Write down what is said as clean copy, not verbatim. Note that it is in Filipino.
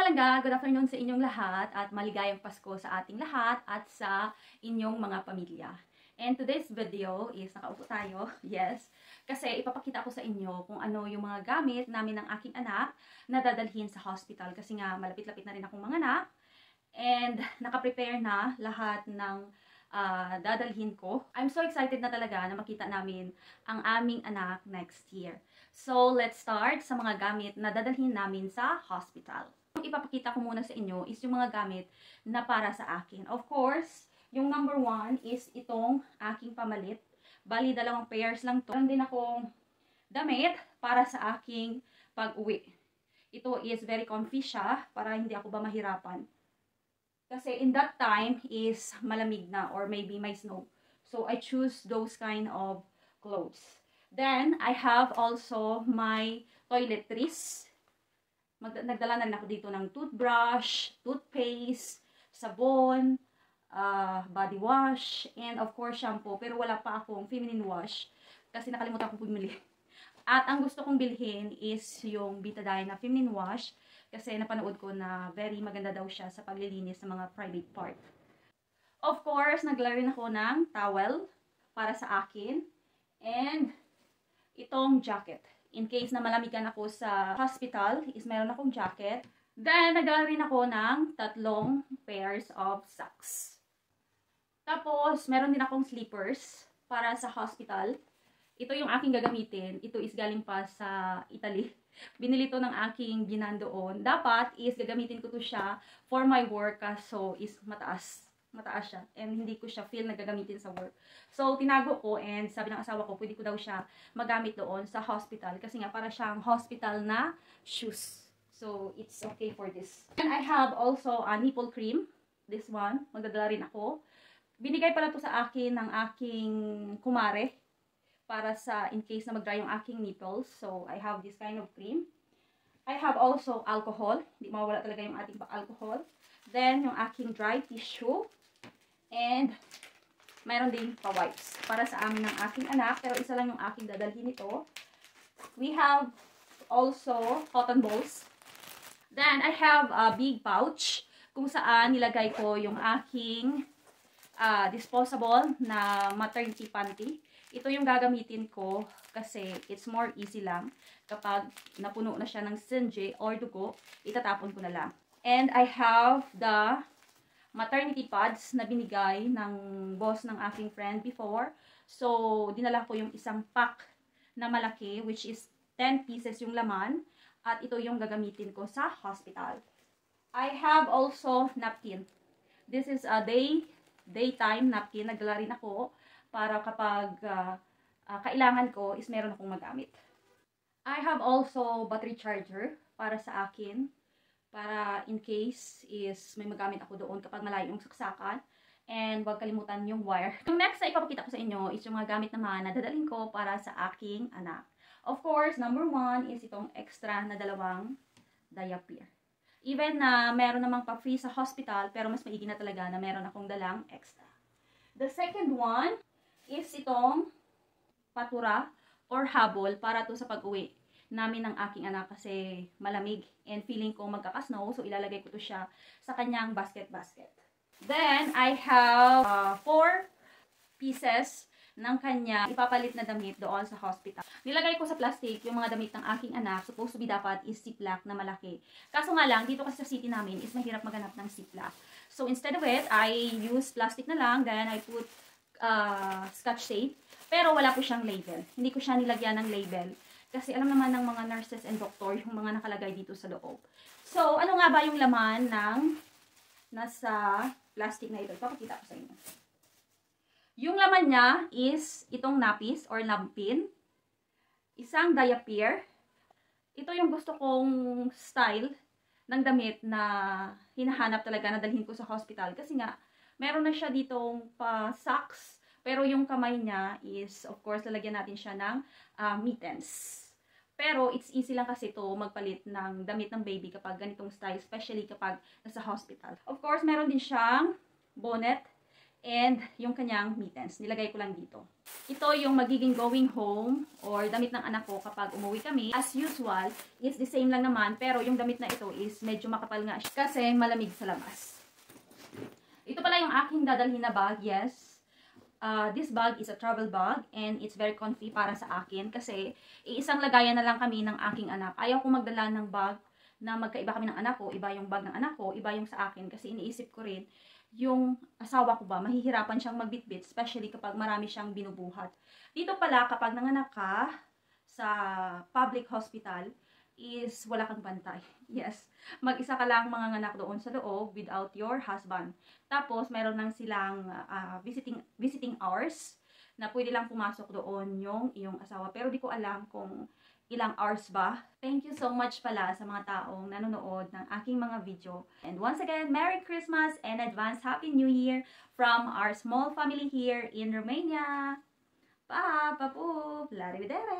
talaga, good afternoon sa inyong lahat at maligayang Pasko sa ating lahat at sa inyong mga pamilya. And today's video is nakaupo tayo, yes, kasi ipapakita ko sa inyo kung ano yung mga gamit namin ng aking anak na dadalhin sa hospital kasi nga malapit-lapit na rin akong mga anak and nakaprepare na lahat ng dadalhin ko. I'm so excited na talaga na makita namin ang aming anak next year. So, let's start sa mga gamit na dadalhin namin sa hospital. Yung ipapakita ko muna sa inyo is yung mga gamit na para sa akin. Of course, yung number 1 is itong aking pamalit. Bali, 2 pairs lang to. Meron din akong damit para sa aking pag-uwi. Ito is very comfy siya para hindi ako ba mahirapan. Kasi in that time is malamig na or maybe may snow. So, I choose those kind of clothes. Then, I have also my toiletries. Nagdala na rin ako dito ng toothbrush, toothpaste, sabon, body wash, and of course shampoo. Pero wala pa akong feminine wash kasi nakalimutan ko bumili. At ang gusto kong bilhin is yung Betadine na feminine wash kasi napanood ko na very maganda daw siya sa paglilinis ng mga private part. Of course, nagdala rin ako ng towel para sa akin and itong jacket. In case na malamigan ako sa hospital, is meron akong jacket. Then, nagdala rin ako ng 3 pairs of socks. Tapos, meron din akong slippers para sa hospital. Ito yung aking gagamitin. Ito is galing pa sa Italy. Binili to ng aking binan doon. Dapat is gagamitin ko to siya for my work kaso is mataas siya. And hindi ko siya feel na gagamitin sa work. So, tinago ko and sabi ng asawa ko, pwede ko daw siya magamit doon sa hospital. Kasi nga, para siyang hospital na shoes. So, it's okay for this. And I have also a nipple cream. This one. Magdadala rin ako. Binigay pala to sa akin ng aking kumare. Para sa in case na mag-dry yung aking nipples. So, I have this kind of cream. I have also alcohol. Hindi mawala talaga yung ating alcohol. Then, yung aking dry tissue. And, mayroon din pa-wipes para sa amin ng aking anak. Pero isa lang yung aking dadalhin nito. We have also cotton balls. Then, I have a big pouch kung saan nilagay ko yung aking disposable na maternity panty. Ito yung gagamitin ko kasi it's more easy lang. Kapag napuno na siya ng sinje or dugo, itatapon ko na lang. And I have the maternity pads na binigay ng boss ng aking friend before. So, dinala ko yung isang pack na malaki, which is 10 pieces yung laman. At ito yung gagamitin ko sa hospital. I have also napkin. This is a daytime napkin. Nagdala rin ako para kapag kailangan ko is meron akong magamit. I have also battery charger para sa akin. Para in case is may magamit ako doon kapag malayo yung saksakan. And huwag kalimutan yung wire. Yung next na ipapakita ko sa inyo is yung mga gamit naman na dadalhin ko para sa aking anak. Of course, number 1 is itong extra na 2 diaper. Even na meron namang pa-free sa hospital, pero mas maigi na talaga na meron akong dalang extra. The second one is itong patura or habol para to sa pag-uwi namin ng aking anak kasi malamig and feeling ko magkakasnow, so ilalagay ko to siya sa kanyang basket. Then, I have 4 pieces ng kanya ipapalit na damit doon sa hospital. Nilagay ko sa plastic yung mga damit ng aking anak. Supposed to be dapat is ziplock na malaki. Kaso nga lang, dito kasi sa city namin is mahirap maghanap ng ziplock. So, instead of it, I use plastic na lang. Then, I put scotch tape. Pero wala po siyang label. Hindi ko siya nilagyan ng label. Kasi alam naman ng mga nurses and doctor yung mga nakalagay dito sa loob. So, ano nga ba yung laman ng nasa plastic na ito? Ipapakita ko sa inyo. Yung laman niya is itong napis or lampin. Isang diaper. Ito yung gusto kong style ng damit na hinahanap talaga na dalhin ko sa hospital. Kasi nga, meron na siya ditong pa-socks. Pero yung kamay niya is, of course, lalagyan natin siya ng mittens. Pero it's easy lang kasi ito magpalit ng damit ng baby kapag ganitong style, especially kapag nasa hospital. Of course, meron din siyang bonnet and yung kanyang mittens. Nilagay ko lang dito. Ito yung magiging going home or damit ng anak ko kapag umuwi kami. As usual, it's the same lang naman, pero yung damit na ito is medyo makapal nga siya kasi malamig sa labas. Ito pala yung aking dadalhin na bag, yes. This bag is a travel bag and it's very comfy para sa akin kasi iisang lagayan na lang kami ng aking anak. Ayaw ko magdala ng bag na magkaiba kami ng anak ko, iba yung bag ng anak ko, iba yung sa akin kasi iniisip ko rin yung asawa ko ba, mahihirapan siyang magbitbit, especially kapag marami siyang binubuhat. Dito pala, kapag nanganak ka sa public hospital, is wala kang bantay. Yes. Mag-isa ka lang manganganak doon sa loob without your husband. Tapos, meron lang silang visiting hours na pwede lang pumasok doon yung iyong asawa. Pero di ko alam kung ilang hours ba. Thank you so much pala sa mga taong nanonood ng aking mga video. And once again, Merry Christmas and advance Happy New Year from our small family here in Romania. Pa, papu, la rivedere!